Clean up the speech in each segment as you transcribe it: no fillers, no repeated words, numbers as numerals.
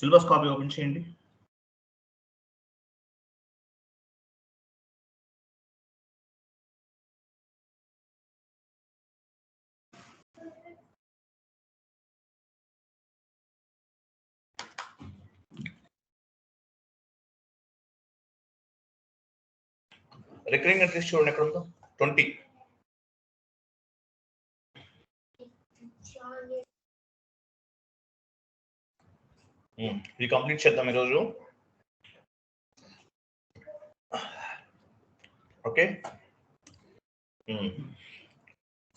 Syllabus copy open చేయండి. Recurring entries చూడండి ఎక్కడ ఉందో 20. ఇది కంప్లీట్ చేద్దాం ఈరోజు. ఓకే,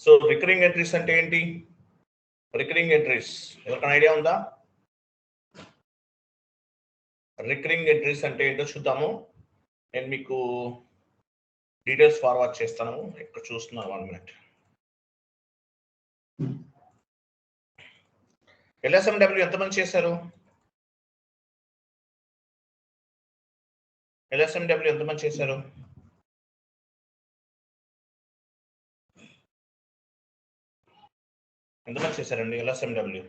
సో రికరింగ్ ఎంట్రీస్ అంటే ఏంటి? రికరింగ్ ఎంట్రీస్ ఎవరికైనా ఐడియా ఉందా? రికరింగ్ ఎంట్రీస్ అంటే ఏంటో చూద్దాము. నేను మీకు డీటెయిల్స్ ఫార్వర్డ్ చేస్తాను. ఇక్కడ చూస్తున్నాను 1 minute. LSMW ఎంతమంది చేశారు? LSMW ఎంతమంది చేశారు? ఎంతమంది చేశారండి LSMW?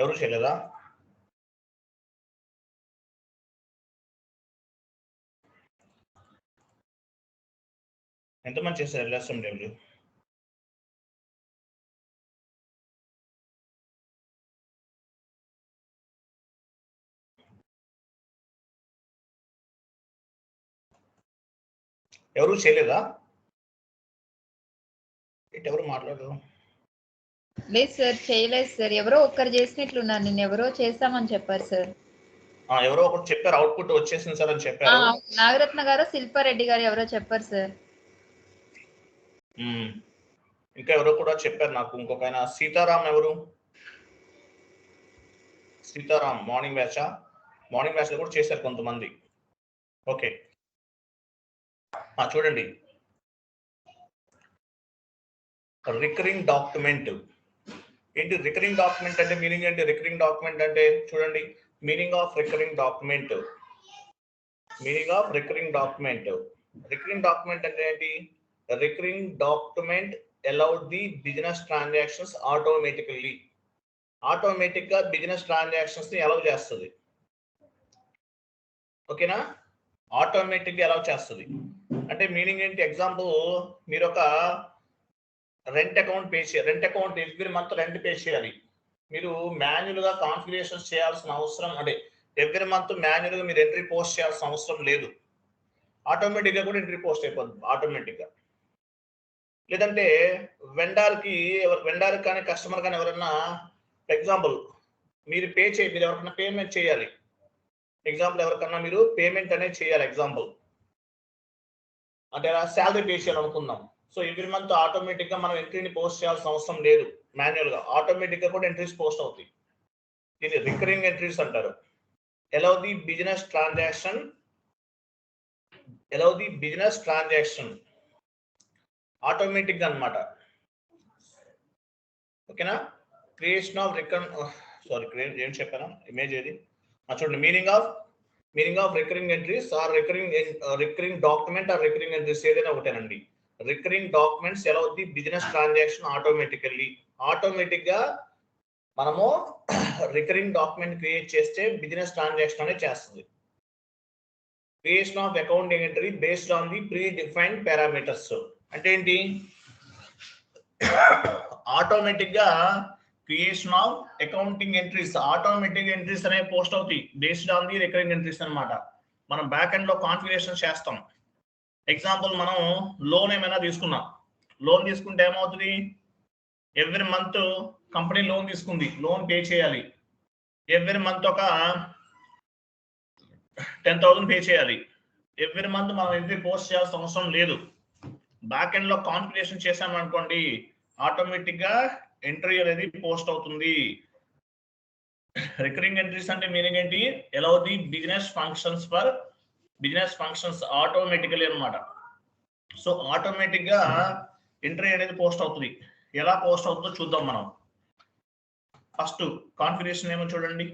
ఎవరు చేయలేదా? ఎంతమంది చేశారు LSMW? ఎవరు చేయలేదా? ఎవరు మాట్లాడరు? లేదు సార్, చేయలేదు సార్. ఎవరో ఒక్కరు చేసినట్లున్నారు. నేను ఎవరో చేస్తామని చెప్పారు సార్. ఎవరో ఒకరు చెప్పారు, అవుట్పుట్ వచ్చేసింది సార్ అని చెప్పారు. నాగరత్న గారు, శిల్పారెడ్డి గారు ఎవరో చెప్పారు సార్. ఇంకా ఎవరో కూడా చెప్పారు నాకు. ఇంకొక ఆయన సీతారాం ఎవరు? సీతారాం మార్నింగ్ బ్యాచ్ లో కూడా చేశారు కొంతమంది. ఓకే, చూడండి రికరింగ్ డాక్యుమెంట్ ఏంటి? రికరింగ్ డాక్యుమెంట్ అంటే మీనింగ్ ఏంటి? రికరింగ్ డాక్యుమెంట్ అంటే చూడండి, meaning of recurring document. Recurring document అంటే ఏంటి? Recurring document allowed the business transactions automatic గా బిజినెస్ ట్రాన్సాక్షన్స్ ని అలౌ చేస్తుంది. ఓకేనా? ఆటోమేటిక్ గా అలౌ చేస్తుంది అంటే మీనింగ్ ఏంటి? ఎగ్జాంపుల్, మీరు ఒక రెంట్ అకౌంట్ పే చేయాలి. Rent account every month rent pay చేయాలి. మీరు మాన్యువల్ గా కాన్ఫిగరేషన్ చేయాల్సిన అవసరం, అంటే ఎవ్రీ మంత్ మాన్యువల్ గా మీరు ఎంట్రీ పోస్ట్ చేయాల్సిన అవసరం లేదు. ఆటోమేటిక్ గా కూడా ఎంట్రీ పోస్ట్ అయిపోతుంది ఆటోమేటిక్ గా. లేదంటే వెండర్ కానీ కస్టమర్ కానీ ఎవరైనా, ఎగ్జాంపుల్ మీరు ఎవరికైనా పేమెంట్ చేయాలి. ఎవరికన్నా మీరు పేమెంట్ అనేది చేయాలి. ఎగ్జాంపుల్ అంటే శాలరీ పే చేయాలనుకుందాం. సో ఎవ్రీ మంత్ ఆటోమేటిక్ గా మనం ఎంట్రీని పోస్ట్ చేయాల్సిన అవసరం లేదు. మాన్యువల్ గా ఆటోమేటిక్ గా కూడా ఎంట్రీస్ పోస్ట్ అవుతాయి. దీన్ని రికరింగ్ ఎంట్రీస్ అంటారు. allow the business transaction automatic గా అన్నమాట. ఓకేనా? క్రియేషన్ ఆఫ్ ఏం చెప్పాను? ఇమేజ్ ఏది చూడండి. Meaning of recurring entries or recurring document or recurring entries ఏదైనా ఒకటేనండి. Recurring documents allow the business transaction automatic గా మనము రికరింగ్ డాక్యుమెంట్ క్రియేట్ చేస్తే బిజినెస్ ట్రాన్సాక్షన్ అనేది చేస్తుంది. Creation of accounting entry based on the predefined parameters అంటే ఏంటి? Automatic గా క్రియేషన్ ఆఫ్ అకౌంటింగ్ ఎంట్రీస్ అనేవి పోస్ట్ అవుతాయి based on the recurring entries అన్నమాట. మనం బ్యాక్ ఎండ్ లో కాన్ఫిగరేషన్ చేస్తాం. ఎగ్జాంపుల్, మనం లోన్ ఏమైనా తీసుకున్నాం. లోన్ తీసుకుంటే ఏమవుతుంది? ఎవ్రీ మంత్ కంపెనీ లోన్ తీసుకుంది, లోన్ పే చేయాలి. ఎవ్రీ మంత్ ఒక 10,000 పే చేయాలి. ఎవ్రీ మంత్ మనం ఎంట్రీ పోస్ట్ చేయాల్సిన అవసరం లేదు. బ్యాక్ ఎండ్ లో కాన్ఫిగరేషన్ చేసామనుకోండి, ఆటోమేటిక్ గా ఎంట్రీ అనేది పోస్ట్ అవుతుంది. రికరింగ్ ఎంట్రీస్ అంటే మీనింగ్ ఏంటి? allow the business functions automatically అన్నమాట. సో ఆటోమేటిక్ గా ఎంట్రీ అనేది పోస్ట్ అవుతుంది. ఎలా పోస్ట్ అవుతుందో చూద్దాం మనం. ఫస్ట్ కాన్ఫిగరేషన్ ఏమో చూడండి.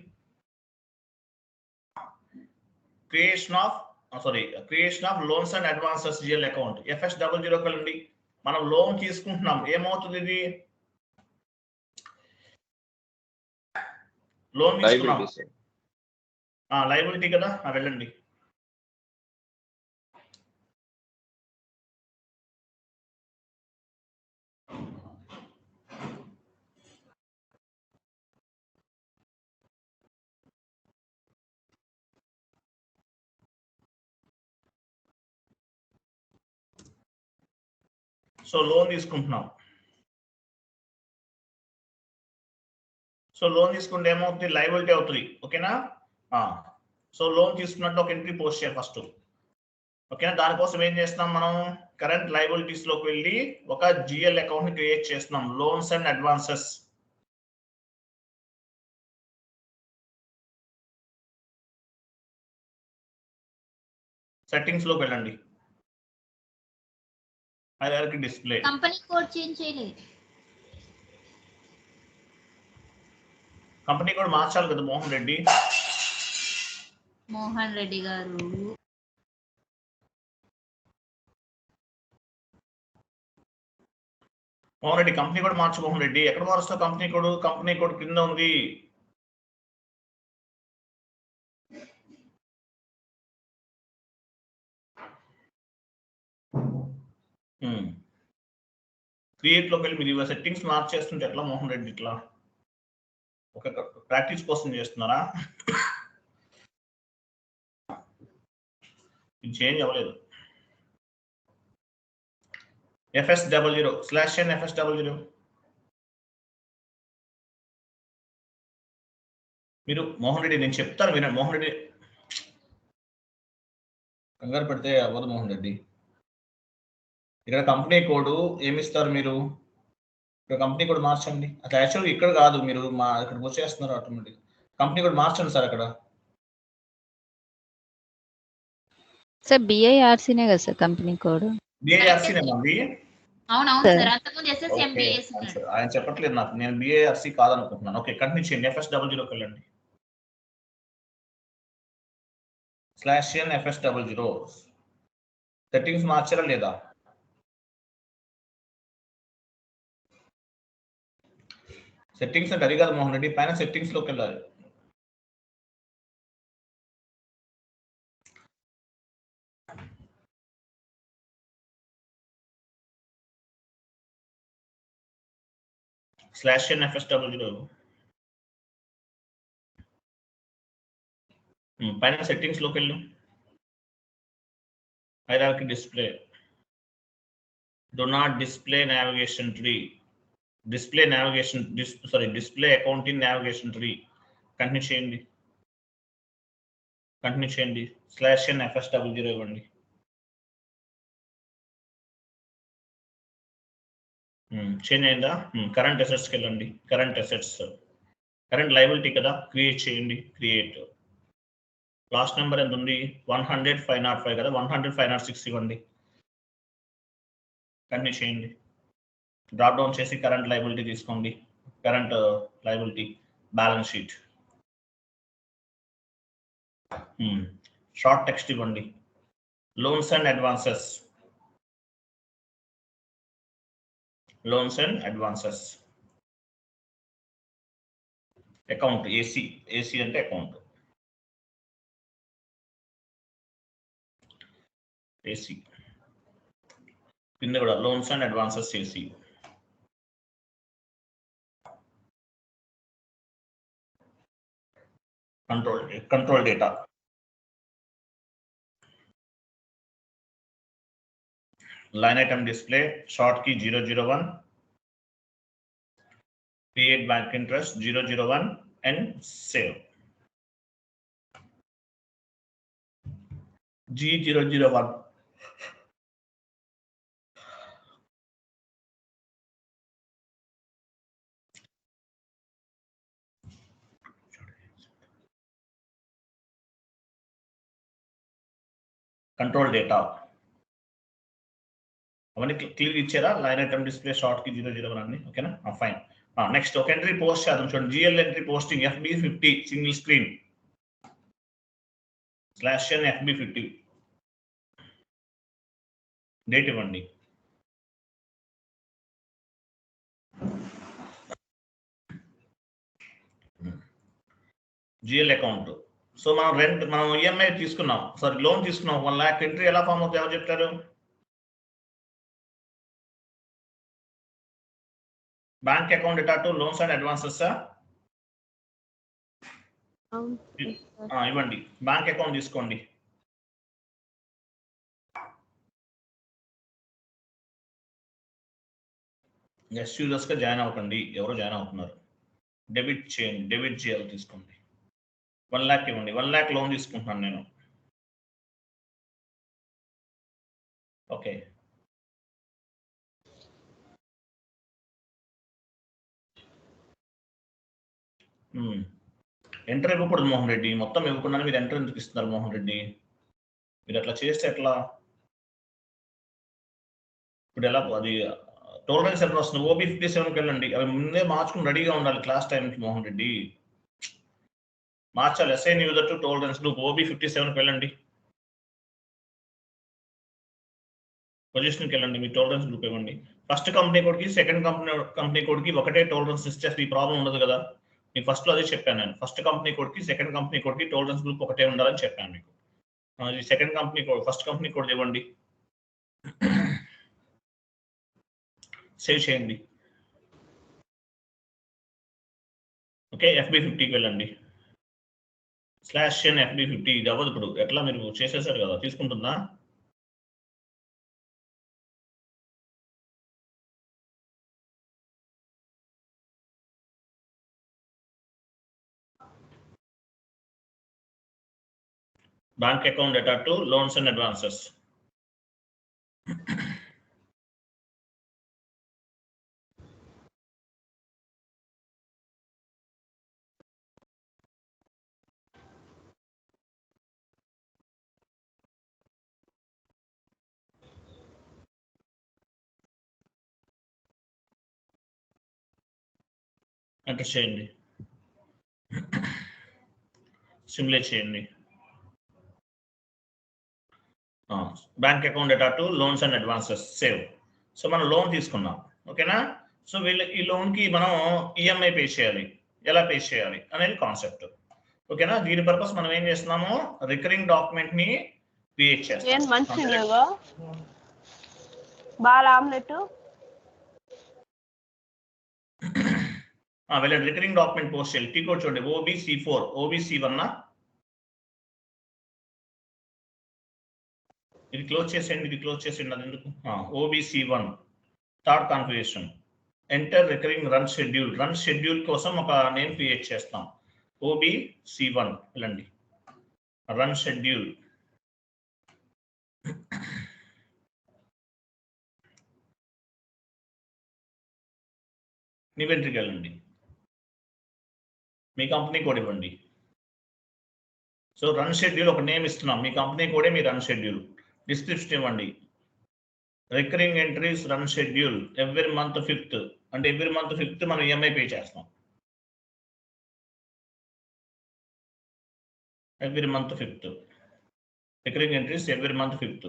Creation of sorry, creation of loans and advances GL account. FS00 వెళ్ళండి. మనం లోన్ తీసుకుంటున్నాం, ఏమవుతుంది ఇది? లోన్ తీసుకున్నాం, లైబిలిటీ కదా. వెళ్ళండి. సో లోన్ తీసుకుంటున్నాం. సో లోన్ తీసుకుంటే ఏమవుతుంది? లైబిలిటీ అవుతుంది. ఓకేనా? సో లోన్ తీసుకున్నట్టు ఒక ఎంట్రీ పోస్ట్ చేయాలి ఫస్ట్. ఓకేనా? దానికోసం ఏం చేస్తున్నాం మనం? కరెంట్ లైబిలిటీస్ లోకి వెళ్ళి ఒక జిఎల్ అకౌంట్ ని క్రియేట్ చేస్తున్నాం, లోన్స్ అండ్ అడ్వాన్సెస్. సెట్టింగ్స్ లోకి వెళ్ళండి. Hierarchy display. Company code change చేయలేదు. కంపెనీ కోడ్ మార్చాలి కదా మోహన్ రెడ్డి. మోహన్ రెడ్డి గారు మోహన్ రెడ్డి కంపెనీ కోడ్ మార్చు. మోహన్ రెడ్డి ఎక్కడ మారుస్తావు కంపెనీ కోడ్? కంపెనీ కోడ్ కింద ఉంది. క్రియేట్ లోకి వెళ్ళి మీరు సెట్టింగ్స్ మార్చేస్తుంటే ఎట్లా మోహన్ రెడ్డి? ఇట్లా ఒక ప్రాక్టీస్ కోసం చేస్తున్నారా? ఇది చేంజ్ అవ్వలేదు. FS00 FS00 మీరు మోహన్ రెడ్డి నేను చెప్తాను వినండి. మోహన్ రెడ్డి కంగారు పెడితే అవ్వదు మోహన్ రెడ్డి. ఇక్కడ కంపెనీ కోడ్ ఏమిస్తారు మీరు? ఇక్కడ కంపెనీ కోడ్ మార్చండి. అట్లా యాక్చువల్గా ఇక్కడ కాదు, మీరు ఇక్కడికి వచ్చేస్తున్నారు ఆటోమేటిక్. కంపెనీ కోడ్ మార్చండి సార్. అక్కడ సార్ BIRCనే కదా సార్ కంపెనీ కోడ్? BIRCనే మంది. అవునవును సార్, అంతకుముందు SSMBS ఆయన చెప్పట్లేదు నాకు, నేను BIRC కాదనుకుంటున్నాను. ఓకే, కంటిన్యూ చేయండి. FS00కి వెళ్ళండి. /n FS00 సెట్టింగ్స్ మార్చారా లేదా? సెట్టింగ్స్ అంటే అది కాదు మోహన్ రెడ్డి, పైన సెట్టింగ్స్ లోకి వెళ్ళాలి. /n FS00 పైన సెట్టింగ్స్ లోకి వెళ్ళు. Hierarchy display. Do not display navigation tree. Display account in navigation tree. Continue చేయండి. /n FS00 ఇవ్వండి. చేంజ్ అయిందా? కరెంట్ అసెట్స్కి వెళ్ళండి. కరెంట్ అసెట్స్, కరెంట్ లైబిలిటీ కదా, క్రియేట్ చేయండి. క్రియేట్. లాస్ట్ నెంబర్ ఎంత ఉంది? 100 505 కదా, 100 506 ఇవ్వండి. కంటిన్యూ చేయండి. డ్రాప్ డౌన్ చేసి కరెంట్ లైబిలిటీ తీసుకోండి. Current liability balance sheet. Short text ఇవ్వండి. Loans and advances. Account AC అంటే అకౌంట్. ఏసీ కింద కూడా loans and advances AC. Control data. Line item display, short key 001, create bank interest 001 and save. G001. Control data అవన్నీ clear ఇచ్చారా? Line item display, short key 001 అన్ని ఓకేనా? Fine. Next ఒక entry post చేద్దాం. చూడండి, GL entry posting FB50 single screen /n FB50. Date ఇవ్వండి. GL account. So మనం EMI తీసుకున్నాం, సారీ లోన్ తీసుకున్నాం 1 lakh. ఎంట్రీ ఎలా ఫామ్ అవుతుంది, ఎవరు చెప్తారు? Bank account data to loans and advances ఇవ్వండి. బ్యాంక్ అకౌంట్ తీసుకోండి. ఎస్ యూజర్స్ గా జాయిన్ అవ్వకండి, ఎవరు జాయిన్ అవుతున్నారు. డెబిట్ చేయండి, డెబిట్ జిఎల్ తీసుకోండి. 1 lakh ఇవ్వండి. 1 lakh లోన్ తీసుకుంటున్నాను నేను. ఓకే, ఎంటర్ ఇవ్వకూడదు మోహన్ రెడ్డి, మొత్తం ఇవ్వకుండా మీరు ఎంటర్ ఎందుకు ఇస్తున్నారు మోహన్ రెడ్డి? మీరు అట్లా చేస్తే ఎట్లా? ఇప్పుడు ఎలా అది టోలరెన్స్ ఎంత వస్తుంది? ఓబీ 57కి వెళ్ళండి. అవి ముందే మార్చుకుని రెడీగా ఉండాలి క్లాస్ టైంకి మోహన్ రెడ్డి. మార్చాలి. Assign user to tolerance group OB 57కి వెళ్ళండి. పొజిషన్కి వెళ్ళండి, మీ టోలరెన్స్ గ్రూప్ ఇవ్వండి. ఫస్ట్ కంపెనీ కోడ్కి సెకండ్ కంపెనీ కోడ్కి ఒకటే టోలరెన్స్ ఇస్తే ఈ ప్రాబ్లం ఉండదు కదా. మీకు ఫస్ట్ లో అదే చెప్పాను నేను. ఫస్ట్ కంపెనీ కోడ్కి సెకండ్ కంపెనీ కోడ్కి టోలరెన్స్ గ్రూప్ ఒకటే ఉండాలని చెప్పాను మీకు. Second company code, first company code ఇవ్వండి. సేవ్ చేయండి. ఓకే, FB50కి వెళ్ళండి. /n FB50 ఇది అవ్వదు. ఇప్పుడు ఎట్లా, మీరు చేసేసారు కదా, తీసుకుంటుందా? Bank account data to loans and advances. Enter చేయండి, సిమ్యులేట్ చేయండి. Bank account data to loans and advances, save. So మనం లోన్ తీసుకున్నాం, ఓకేనా? సో ఈ లోన్కి మనం ఈఎంఐ పే చేయాలి. ఎలా పే చేయాలి అనేది కాన్సెప్ట్, ఓకేనా? దీని పర్పస్ మనం ఏం చేస్తున్నాము, రికరింగ్ డాక్యుమెంట్ ని క్రియేట్ చేస్తాం. వెళ్ళండి, రికరింగ్ డాక్యుమెంట్ పోస్ట్ చేయాలి. టీ కోడ్ చూడండి, OBC4 OBC1. ఇది క్లోజ్ చేసేయండి, ఇది క్లోజ్ చేసేయండి. అది ఎందుకు? OBC1 third configuration. Enter recurring run schedule. Run schedule కోసం ఒక నేమ్ క్రియేట్ చేస్తాం. OBC1 వెళ్ళండి, రన్ షెడ్యూల్. ఇన్వెంటరీకి వెళ్ళండి, మీ కంపెనీ కోడ్ ఇవ్వండి. సో రన్ షెడ్యూల్ ఒక నేమ్ ఇస్తున్నాం, మీ కంపెనీ కోడే మీ రన్ షెడ్యూల్. డిస్క్రిప్షన్ ఇవ్వండి. Recurring entries run schedule every month 5th, అంటే ఎవ్రీ మంత్ 5th మనం ఈఎంఐ పే చేస్తాం. Every month 5th recurring entries every month 5th.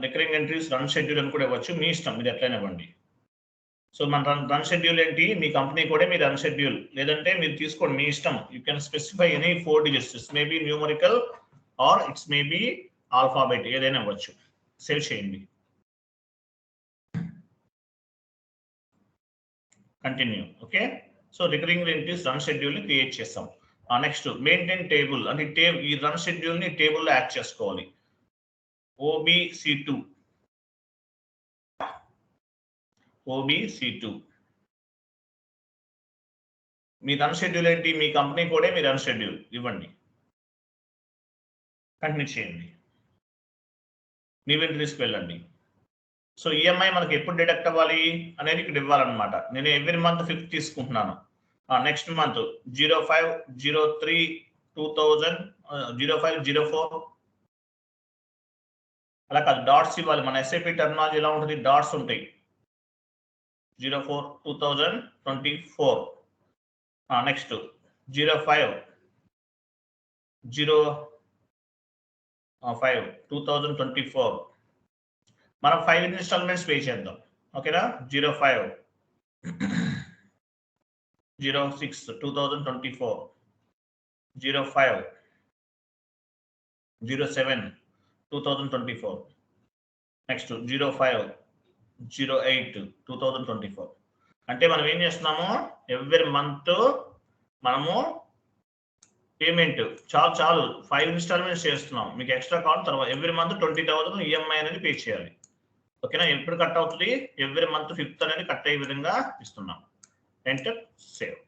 Recurring entries run schedule అని కూడా ఇవ్వచ్చు, మీ ఇష్టం, మీరు ఎట్లయినా ఇవ్వండి. సో మన రన్ షెడ్యూల్ ఏంటి, మీ కంపెనీ కూడా మీ రన్ షెడ్యూల్, లేదంటే మీరు తీసుకోండి, మీ ఇష్టం. You can specify any 4 digits. It's maybe numerical or it's maybe alphabet, ఏదైనా ఇవ్వచ్చు. సేవ్ చేయండి, continue. Okay, so recurring entries run schedule ని క్రియేట్ చేస్తాం. నెక్స్ట్ మెయింటైన్ టేబుల్, అంటే ఈ రన్ షెడ్యూల్ ని టేబుల్లో యాడ్ చేసుకోవాలి. OBC2 మీ రన్ షెడ్యూల్ ఏంటి, మీ కంపెనీ కోడే మీ రన్ షెడ్యూల్ ఇవ్వండి. కంటిన్యూ చేయండి, ఇన్వెంటరీస్కి వెళ్ళండి. సో ఈఎంఐ మనకి ఎప్పుడు డిడక్ట్ అవ్వాలి అనేది ఇక్కడ ఇవ్వాలన్నమాట. నేను ఎవ్రీ మంత్ 5th తీసుకుంటున్నాను. నెక్స్ట్ మంత్ 05/03/2000 05/04 అలా కాదు, డాట్స్ ఇవ్వాలి. మన SAP టెర్మినాలజీ ఎలా ఉంటుంది, డాట్స్ ఉంటాయి. 04/2024. నెక్స్ట్ 05/05/2024. మనం 5 ఇన్స్టాల్మెంట్స్ పే చేద్దాం. ఓకేనా? 05 06 2024 05 07 2024 నెక్స్ట్ 05 08 2024. అంటే మనం ఏం చేస్తున్నాము, ఎవ్రీ మంత్ మనము పేమెంట్ చాలు 5 ఇన్స్టాల్మెంట్స్ చేస్తున్నాం. మీకు ఎక్స్ట్రా కావాలి తర్వాత ఎవ్రీ మంత్ 20,000 ఈఎంఐ అనేది పే చేయాలి. ఓకేనా? ఎప్పుడు కట్ అవుతుంది? ఎవ్రీ మంత్ 5th అనేది కట్ అయ్యే విధంగా ఇస్తున్నాం. Enter save.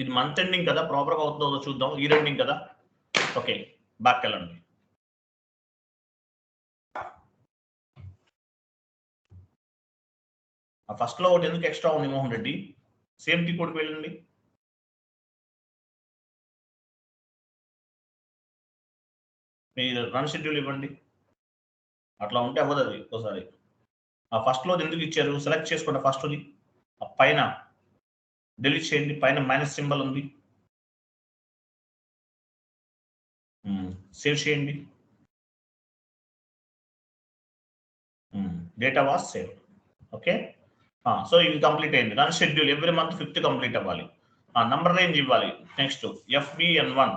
ఇది మంత్ ఎండింగ్ కదా, ప్రాపర్గా అవుతుందో చూద్దాం. ఇయర్ ఎండింగ్ కదా. ఓకే, బ్యాక్ వెళ్ళండి. ఫస్ట్ లో ఒకటి ఎందుకు ఎక్స్ట్రా ఉంది మోహన్ రెడ్డి? సేమ్ టీ కోడ్కి వెళ్ళండి. మీరు రన్ షెడ్యూల్ ఇవ్వండి. అట్లా ఉంటే అవ్వదు అది ఒకసారి. ఆ ఫస్ట్ లో ఎందుకు ఇచ్చారు? సెలెక్ట్ చేసుకోండి ఫస్ట్ది. పైన డిలీట్ చేయండి. పైన మైనస్ సింబల్ ఉంది, సేవ్ చేయండి. Data was save. Okay, so ఇది కంప్లీట్ అయింది. Run schedule every month 5th complete అవ్వాలి. నంబర్ రేంజ్ ఇవ్వాలి. నెక్స్ట్ FBN1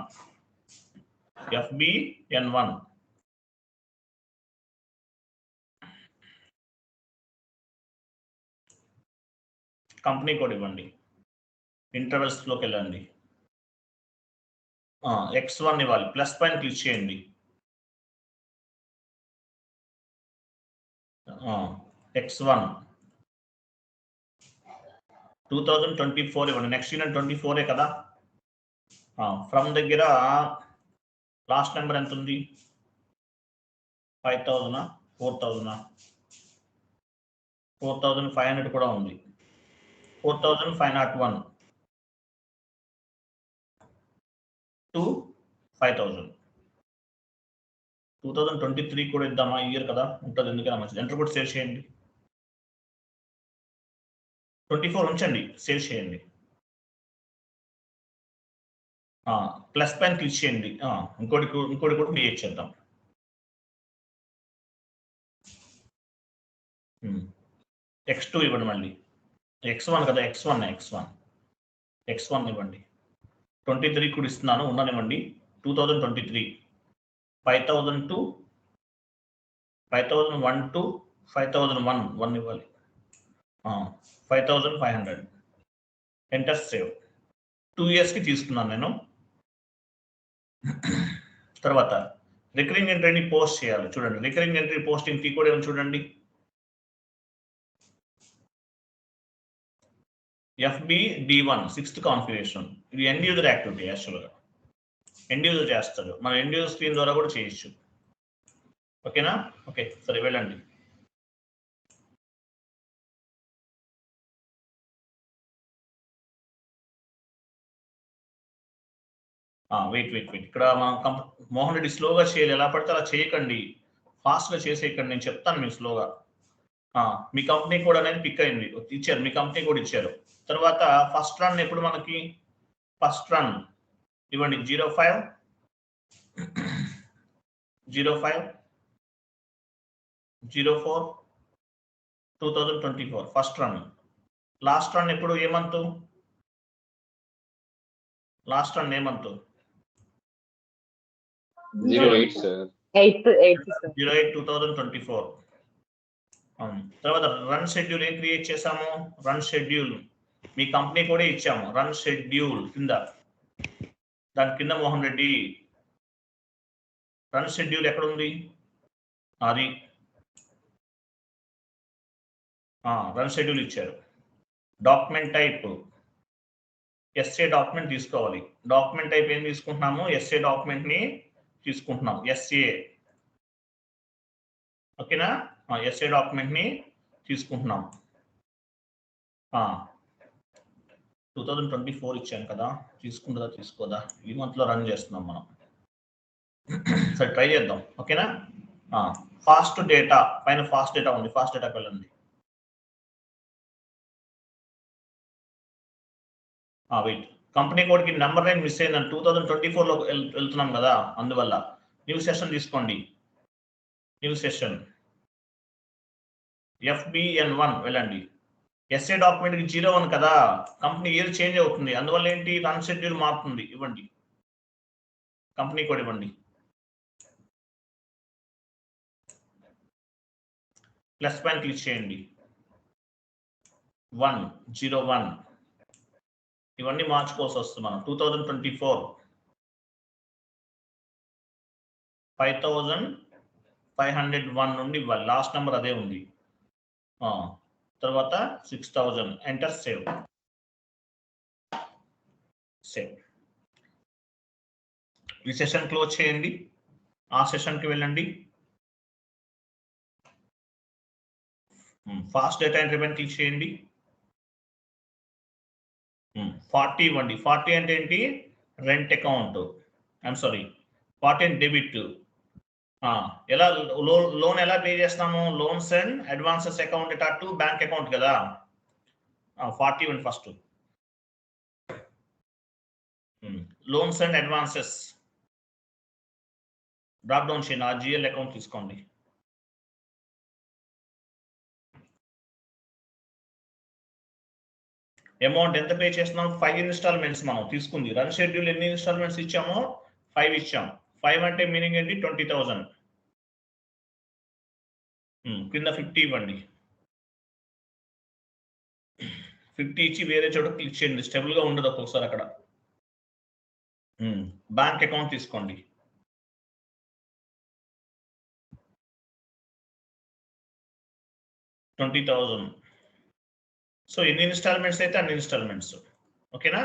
కంపెనీ కోడ్ ఇవ్వండి. ఇంటర్వెల్స్ లోకి వెళ్ళండి. X1 ఇవ్వాలి. ప్లస్ పైన క్లిక్ చేయండి. X1 2024 ఇవ్వండి. నెక్స్ట్ ఇయర్ 24 కదా. ఫ్రమ్ దగ్గర లాస్ట్ నెంబర్ ఎంత ఉంది? 5,000 4,000 4,500 కూడా ఉంది. 4,501 to 5,000. 2023 కూడా ఇద్దామా? ఇయర్ కదా ఉంటుంది, ఎందుకైనా మంచిది. ఎంటర్ కూడా సేవ్ చేయండి. 24 ఉంచండి, సేవ్ చేయండి. ప్లస్ పైన క్లిక్ చేయండి. ఇంకోటి కూడా క్రియేట్ చేద్దాం. X2 ఇవ్వండి. మళ్ళీ X1 కదా, X1 ఇవ్వండి. 23 కూడా ఇస్తున్నాను, ఉండనివ్వండి. 2023 5,000 to 5,001 to 5,001 ఇవ్వాలి. 5,500. Enter save. 2 yearsకి తీసుకున్నాను నేను. తర్వాత రికరింగ్ ఎంట్రీని పోస్ట్ చేయాలి. చూడండి, రికరింగ్ ఎంట్రీ పోస్టింగ్ టీ కూడా ఏమో చూడండి. FBD1 6th configuration. ఇది ఎండ్ యూజర్ యాక్టివిటీ. యాక్చువల్గా ఎండ్ యూజర్ చేస్తాడు. మనం ఎండ్ యూజర్ స్క్రీన్ ద్వారా కూడా చేయొచ్చు. ఓకేనా? ఓకే, సరే వెళ్ళండి. వెయిట్. ఇక్కడ మనం మోహన్ రెడ్డి స్లోగా చేయాలి. ఎలా పడితే అలా చేయకండి, ఫాస్ట్గా చేసేయకండి. నేను చెప్తాను మీకు స్లోగా. మీ కంపెనీ కూడా అనేది పిక్ అయింది, ఇచ్చారు. మీ కంపెనీ కూడా ఇచ్చారు. తర్వాత ఫస్ట్ రన్ ఎప్పుడు మనకి? ఫస్ట్ రన్ ఇవ్వండి. 05 04 2024 ఫస్ట్ రన్. లాస్ట్ రన్ ఎప్పుడు? ఏ మంత్? లాస్ట్ రన్ ఏ మంత్? 08 సార్. 8 2024. తర్వాత రన్ షెడ్యూల్ ఏం క్రియేట్ చేసాము? రన్ షెడ్యూల్ మీ కంపెనీ కూడా ఇచ్చాము. రన్ షెడ్యూల్ కింద, దాని కింద మోహన్ రెడ్డి రన్ షెడ్యూల్ ఎక్కడ ఉంది? అది రన్ షెడ్యూల్ ఇచ్చారు. డాక్యుమెంట్ టైప్ SA డాక్యుమెంట్ తీసుకోవాలి. డాక్యుమెంట్ టైప్ ఏం తీసుకుంటున్నాము? SA డాక్యుమెంట్ ని తీసుకుంటున్నాం. SA. ఓకేనా? SA డాక్యుమెంట్ ని తీసుకుంటున్నాం. 2024 ఇచ్చాను కదా, తీసుకుంటుందా తీసుకోదా? ఈ మంత్ లో రన్ చేస్తున్నాం మనం. సరే, ట్రై చేద్దాం. ఓకేనా? ఫాస్ట్ డేటా పైన ఫాస్ట్ డేటా ఉంది. ఫాస్ట్ డేటాకి వెళ్ళండి. వెయిట్, కంపెనీ కోడ్కి నెంబర్ 9 మిస్ అయిందని 2024లో వెళ్తున్నాం కదా, అందువల్ల న్యూ సెషన్ తీసుకోండి. న్యూ సెషన్ FBN1 వెళ్ళండి. ఎస్ఏ డాక్యుమెంట్కి 01 కదా, కంపెనీ ఇయర్ చేంజ్ అవుతుంది, అందువల్ల ఏంటి రన్ షెడ్యూల్ మారుతుంది. ఇవ్వండి కంపెనీ కోడ్ ఇవ్వండి. ప్లస్ పైన క్లిక్ చేయండి. 101 ఇవన్నీ మార్చుకోవాల్సి వస్తుంది. మనం 2024 5501 నుండి ఇవ్వాలి. లాస్ట్ నెంబర్ అదే ఉంది. తర్వాత 6000 ఎంటర్. సేవ్. ఈ సెషన్ క్లోజ్ చేయండి. ఆ సెషన్కి వెళ్ళండి. ఫాస్ట్ డేటా ఎంట్రీ పైన క్లిక్ చేయండి. 40 ఇవ్వండి. 40 అంటే ఏంటి? Rent account. ఐఎమ్ సారీ, 40 అంటే డెబిట్. ఎలా లోన్ ఎలా పే చేస్తాము? Loans and advances account to bank account కదా. 40 ఇవ్వండి first. Loans and advances drop down చేయండి. RGL అకౌంట్ తీసుకోండి. అమౌంట్ ఎంత పే చేస్తున్నాం? 5 ఇన్స్టాల్మెంట్స్ మనం తీసుకుంది. రన్ షెడ్యూల్ ఎన్ని ఇన్స్టాల్మెంట్స్ ఇచ్చామో? 5 ఇచ్చాం. 5 అంటే మీనింగ్ ఏంటి? 20,000. కింద 50 ఇవ్వండి. 50 ఇచ్చి వేరే చోట క్లిక్ చేయండి. స్టెబుల్ గా ఉండదు ఒక్కొక్కసారి అక్కడ. బ్యాంక్ అకౌంట్ తీసుకోండి. $20,000. సో ఎన్ని ఇన్స్టాల్మెంట్స్ అయితే అన్ని ఇన్స్టాల్మెంట్స్. ఓకేనా?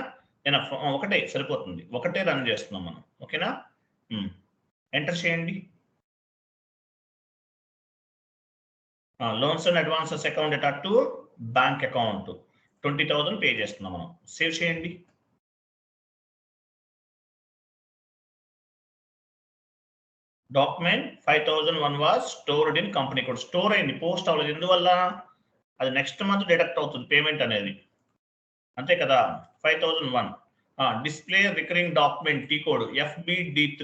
ఒకటే సరిపోతుంది. ఒకటే రన్ చేస్తున్నాం మనం. ఓకేనా? ఎంటర్ చేయండి. Loans and advances account to bank account 20,000 pay చేస్తున్నాం మనం. సేవ్ చేయండి. Document 5001 was stored in company code. Store అయింది, పోస్ట్ అవ్వలేదు. ఎందువల్ల? అది నెక్స్ట్ మంత్ డిడక్ట్ అవుతుంది పేమెంట్ అనేది, అంతే కదా. 5001 display recurring document T code FBD3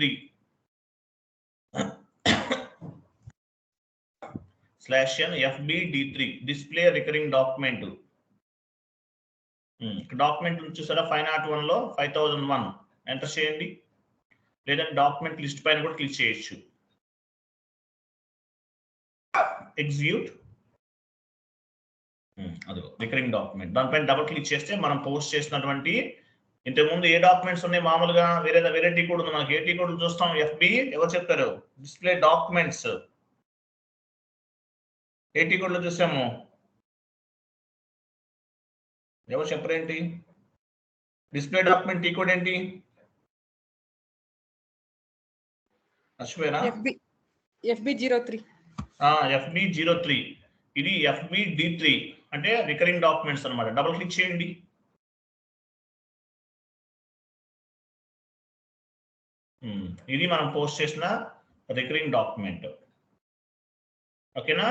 /n FBD3 display recurring document. Document చూసారా? 501 లో 5001 ఎంటర్ చేయండి. లేదంటే డాక్యుమెంట్ లిస్ట్ పైన కూడా క్లిక్ చేయొచ్చు. ఎగ్జిక్యూట్. అది రికరింగ్ డాక్యుమెంట్. దానిపైన డబుల్ క్లిక్ చేస్తే మనం పోస్ట్ చేసినటువంటి ఇంతకుముందు ఏ డాక్యుమెంట్స్ ఉన్నాయి మామూలుగా వేరే టీ కోడ్ ఉంది. మనకి ఏ టీ కోడ్ చూస్తాం? FB ఎవరు చెప్పారు? Display documents. ఏ టీ కోడ్ లో చూసాము? ఎవరు చెప్పరేంటి? డిస్ప్లే డాక్యుమెంట్ టీ కోడ్ ఏంటి? మర్చిపోయారా? FB03. FB03. ఇది FBD3 అంటే రికరింగ్ డాక్యుమెంట్స్ అన్నమాట. డబుల్ క్లిక్ చేయండి. ఇది మనం పోస్ట్ చేసిన రికరింగ్ డాక్యుమెంట్. ఓకేనా?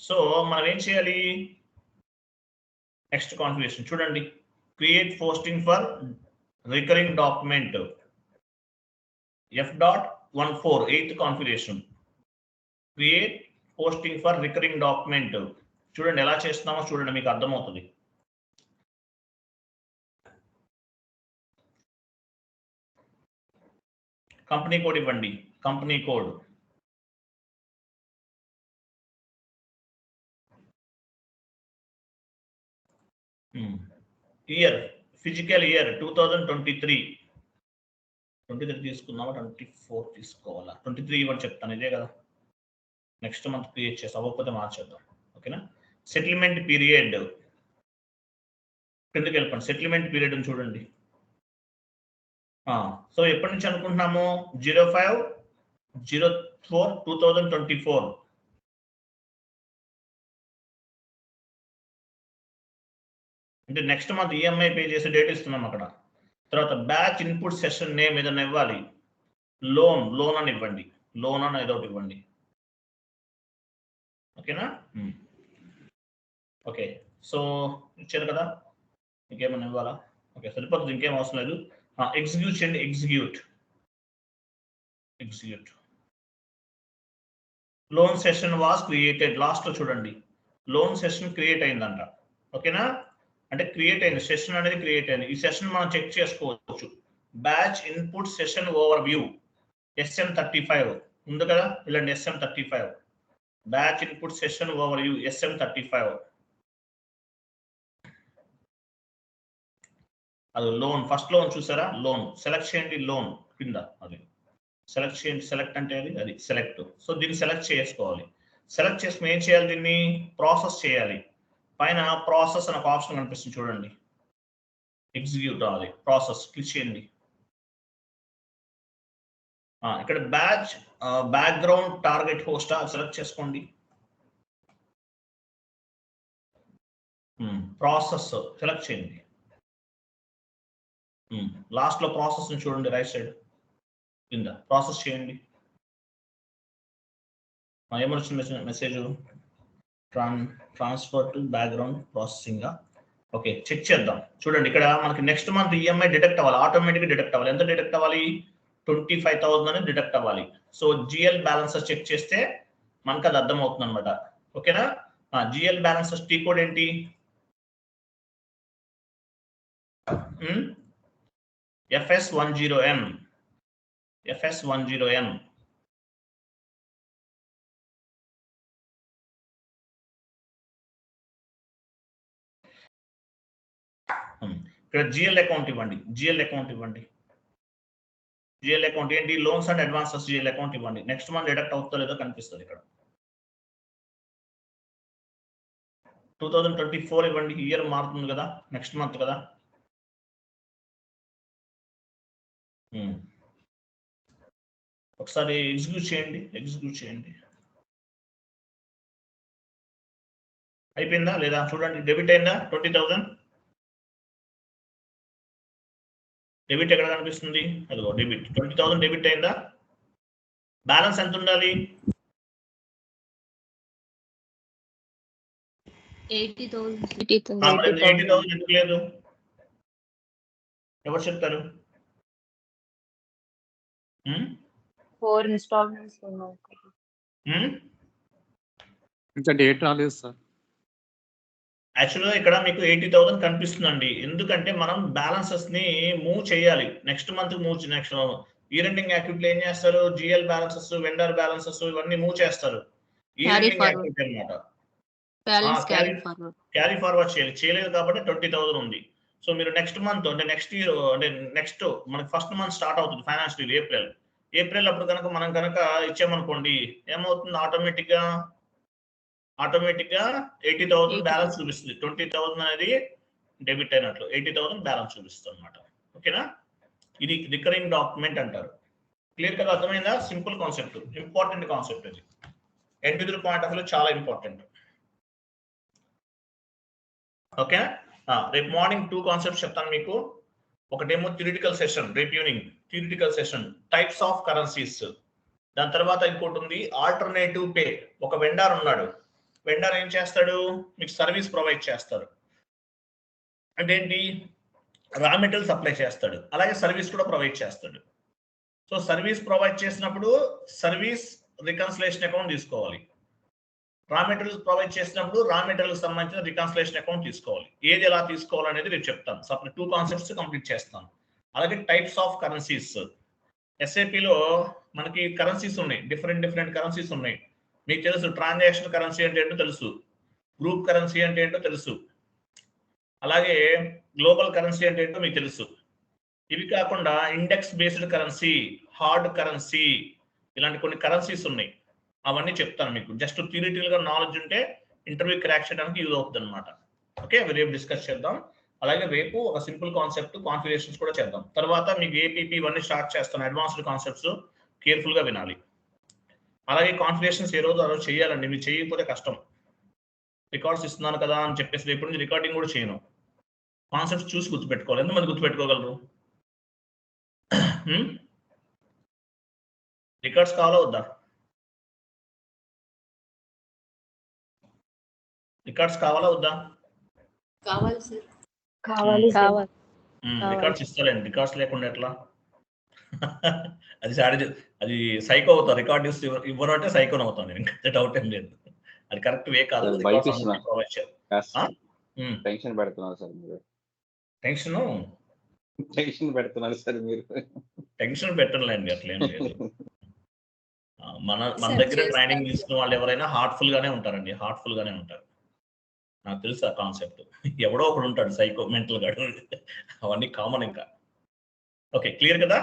సో మనం ఏం చేయాలి? నెక్స్ట్ కాన్ఫిగరేషన్ చూడండి. Create posting for recurring document F.14 8th configuration. Create posting for recurring document. చూడండి ఎలా చేస్తున్నామో చూడండి, మీకు అర్థమవుతుంది. కంపెనీ కోడ్ ఇవ్వండి. Company code year physical year 2023 తీసుకున్నామా? 24 తీసుకోవాలా? 23 ఇవ్వని చెప్తాను, ఇదే కదా. నెక్స్ట్ మంత్ క్రియేట్ చేసి అవ్వకపోతే మార్చేద్దాం. ఓకేనా? సెటిల్మెంట్ పీరియడ్ కిందకి వెళ్ళిపోండి. సెటిల్మెంట్ పీరియడ్ చూడండి. సో ఎప్పటి నుంచి అనుకుంటున్నాము? 05/04/2024. అంటే నెక్స్ట్ మంత్ EMI పే చేసే డేట్ ఇస్తున్నాం అక్కడ. తర్వాత బ్యాచ్ ఇన్పుట్ సెషన్ నేమ్ ఏదైనా ఇవ్వాలి. లోన్ అని ఇవ్వండి. లోన్ అని ఏదో ఒకటి ఇవ్వండి. ఓకేనా? ఓకే. సో ఇచ్చారు కదా, ఇంకేమైనా ఇవ్వాలా? ఓకే, సరిపోతుంది, ఇంకేం అవసరం లేదు. ఎగ్జిక్యూట్ చేయండి. Execute loan session was created. Last లో చూడండి, లోన్ సెషన్ క్రియేట్ అయిందంట. ఓకేనా, అంటే క్రియేట్ అయింది, సెషన్ అనేది క్రియేట్ అయింది. ఈ సెషన్ మనం చెక్ చేసుకోవచ్చు. Batch input session over view SM35 ఉంది కదా, ఇలాంటి SM35 batch input session over view SM35. అది లోన్, ఫస్ట్ లోన్ చూసారా, లోన్ సెలెక్ట్ చేయండి. లోన్ కింద అది సెలెక్ట్ చేయండి. సెలెక్ట్ అంటే అది సెలెక్ట్. సో దీన్ని సెలెక్ట్ చేసుకోవాలి. సెలెక్ట్ చేసుకుని ఏం చేయాలి, దీన్ని ప్రాసెస్ చేయాలి. పైన ప్రాసెస్ అనే ఒక ఆప్షన్ కనిపిస్తుంది చూడండి, ఎగ్జిక్యూట్ అది ప్రాసెస్ క్లిక్ చేయండి. ఇక్కడ batch background target host select చేసుకోండి. ప్రాసెస్ సెలెక్ట్ చేయండి. లాస్ట్ లో ప్రాసెస్ చూడండి, రైట్ సైడ్ కింద ప్రాసెస్ చేయండి. ఏమొచ్చింది message, transfer to background processing. Okay, check చేద్దాం. చూడండి ఇక్కడ మనకి నెక్స్ట్ మంత్ ఈఎంఐ డిడక్ట్ అవ్వాలి, ఆటోమేటిక్గా డిడక్ట్ అవ్వాలి. ఎంత డిడక్ట్ అవ్వాలి, 25,000 అని డిడక్ట్ అవ్వాలి. సో జిఎల్ బ్యాలెన్సెస్ చెక్ చేస్తే మనకు అది అర్థం అవుతుంది అనమాట. ఓకేనా, జిఎల్ బ్యాలెన్సెస్ టీ కోడ్ ఏంటి, FS10N. FS10N. ఇక్కడ జిఎల్ అకౌంట్ ఇవ్వండి. జిఎల్ అకౌంట్ ఏంటి, loans and advances GL account ఇవ్వండి. నెక్స్ట్ మంత్ డిడక్ట్ అవుతుందో లేదో కనిపిస్తుంది ఇక్కడ. 2024 ఇవ్వండి, ఇయర్ మారుతుంది కదా, నెక్స్ట్ మంత్ కదా. ఒకసారి ఎగ్జిక్యూట్ చేయండి. అయిపోయిందా లేదా చూడండి, డెబిట్ అయిందా 20,000. డెబిట్ ఎక్కడ కనిపిస్తుంది, అదిగో డెబిట్ 20,000 డెబిట్ అయిందా. బ్యాలెన్స్ ఎంత ఉండాలి, 80,000 ఎందుకు లేదు, ఎవరు చెప్తారు. 4 ఇన్స్టాల్మెంట్స్ ఇంకా డేట్ రాలేదు సార్. యాక్చువల్గా ఇక్కడ మీకు 80,000 కనిపిస్తుందండి. ఎందుకంటే మనం బ్యాలెన్సెస్ ని మూవ్ చేయాలి. Next month next year ending యాక్టివిటీలో ఏం చేస్తారు, జిఎల్ బ్యాలెన్సెస్, వెండర్ బ్యాలెన్సెస్ ఇవన్నీ మూవ్ చేస్తారు. ఇయర్ ఎండింగ్ యాక్టివిటీ అనమాట. క్యారీ ఫార్వర్డ్ చేయలేదు కాబట్టి 20,000 ఉంది. సో మీరు నెక్స్ట్ మంత్ అంటే నెక్స్ట్ ఇయర్ అంటే నెక్స్ట్ మనకి ఫస్ట్ మంత్ స్టార్ట్ అవుతుంది ఫైనాన్షియల్ ఇయర్ ఏప్రిల్ అప్పుడు కనుక మనం కనుక ఇచ్చామనుకోండి ఏమవుతుంది, ఆటోమేటిక్గా 80,000 బ్యాలెన్స్ చూపిస్తుంది. 20,000 అనేది డెబిట్ అయినట్లు 80,000 బ్యాలెన్స్ చూపిస్తుంది అనమాట. ఓకేనా, ఇది రికరింగ్ డాక్యుమెంట్ అంటారు. క్లియర్ గా అర్థమైందా, సింపుల్ కాన్సెప్ట్, ఇంపార్టెంట్ కాన్సెప్ట్ ఇది. ఇండివిజువల్ పాయింట్ ఆఫ్ వ్యూ చాలా ఇంపార్టెంట్. ఓకే, రేపు మార్నింగ్ 2 కాన్సెప్ట్స్ చెప్తాను మీకు. ఒకటేమో థియరిటికల్ సెషన్, రేపు evening theoretical session, types of currencies. దాని తర్వాత ఇంకోటి ఉంది ఆల్టర్నేటివ్ పే. ఒక వెండర్ ఉన్నాడు, వెండర్ ఏం చేస్తాడు, మీకు సర్వీస్ ప్రొవైడ్ చేస్తాడు. అంటే ఏంటి, రా మెటీరియల్ సప్లై చేస్తాడు, అలాగే సర్వీస్ కూడా ప్రొవైడ్ చేస్తాడు. సో సర్వీస్ ప్రొవైడ్ చేసినప్పుడు సర్వీస్ రికన్సిలేషన్ అకౌంట్ తీసుకోవాలి. రా మెటీరియల్స్ ప్రొవైడ్ చేసినప్పుడు రా మెటీరియల్ సంబంధించిన రికన్సిలేషన్ అకౌంట్ తీసుకోవాలి. ఏది ఎలా తీసుకోవాలనేది రేపు చెప్తాను. సపరేట్ 2 కాన్సెప్ట్స్ కంప్లీట్ చేస్తాను. అలాగే టైప్స్ ఆఫ్ కరెన్సీస్. ఎస్ఏపిలో మనకి కరెన్సీస్ ఉన్నాయి, డిఫరెంట్ కరెన్సీస్ ఉన్నాయి. మీకు తెలుసు ట్రాన్సాక్షన్ కరెన్సీ అంటే ఏంటో తెలుసు, గ్రూప్ కరెన్సీ అంటే ఏంటో తెలుసు, అలాగే గ్లోబల్ కరెన్సీ అంటే ఏంటో మీకు తెలుసు. ఇవి కాకుండా index based currency, hard currency, ఇలాంటి కొన్ని కరెన్సీస్ ఉన్నాయి. అవన్నీ చెప్తాను మీకు. జస్ట్ థియరిటికల్ గా నాలెడ్జ్ ఉంటే ఇంటర్వ్యూ క్రాక్ చేయడానికి యూజ్ అవుతుంది అనమాట. ఓకే, రేపు డిస్కస్ చేద్దాం. అలాగే రేపు ఒక సింపుల్ కాన్సెప్ట్ కాన్ఫిగరేషన్స్ కూడా చేద్దాం. తర్వాత మీకు ఏపీపీ ఇవన్నీ స్టార్ట్ చేస్తాను. అడ్వాన్స్డ్ కాన్సెప్ట్స్ కేర్ఫుల్ గా వినాలి. అలాగే కాన్ఫిగరేషన్స్ ఏ రోజు ఆ రోజు చేయాలండి, మీరు చేయకపోతే కష్టం. రికార్డ్స్ ఇస్తున్నాను కదా అని చెప్పేసి రేపు నుంచి రికార్డింగ్ కూడా చేయను. కాన్సెప్ట్స్ చూసి గుర్తుపెట్టుకోవాలి. ఎంతమంది గుర్తుపెట్టుకోగలరు? రికార్డ్స్ కావాలా వద్దా? రికార్డ్స్ కావాలా వద్దా? కావాలి సార్. కావాలి. రికార్డ్స్ ఇస్తారండి, రికార్డ్స్ లేకుండా ఎట్లా? అది అది సైకో అవుతారు. రికార్డ్ ఇవ్వరు అంటే సైకోన్ అవుతాను నేను, ఇంకా డౌట్ ఏం లేదు. అది కరెక్ట్ వే కాదు. ప్రొవైడ్ చేయాలి. టెన్షన్ పెడుతున్నారు సార్ మీరు. టెన్షన్ పెడుతున్నారు సార్ మీరు. టెన్షన్ పెట్టనులేండి, అట్లేం లేదు. మన సార్ దగ్గర ట్రైనింగ్ చేస్తాను తీసుకున్న వాళ్ళు ఎవరైనా హార్ట్ఫుల్ గానే ఉంటారండి, హార్ట్ఫుల్ గానే ఉంటారు. నాకు తెలుసు ఆ కాన్సెప్ట్. ఎవడో ఒకడు ఉంటాడు సైకో, మెంటల్ గాడు. అవన్నీ కామన్ ఇంకా. ఓకే, క్లియర్ కదా?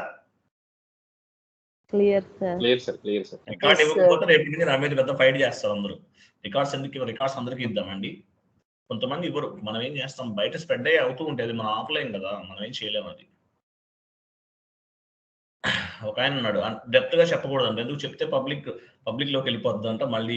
Clear sir. Clear sir. Record Yes, ఇవ్వకపోతే రేపు నుంచి నా మీద పెద్ద ఫైట్ చేస్తారు అందరూ. రికార్డ్స్ ఎందుకు ఇవ్వరు? రికార్డ్స్ అందరికీ ఇద్దామండి. కొంతమంది ఇవ్వరు, మనం ఏం చేస్తాం, బయట స్ప్రెడ్ అయ్యి అవుతూ ఉంటుంది, మనం ఆపలేం కదా, మనం ఏం చేయలేము. అది ఒక ఆయన ఉన్నాడు, డెప్త్ గా చెప్పకూడదు అంటే, ఎందుకు చెప్తే పబ్లిక్ లోకి వెళ్ళిపోద్ది అంట, మళ్ళీ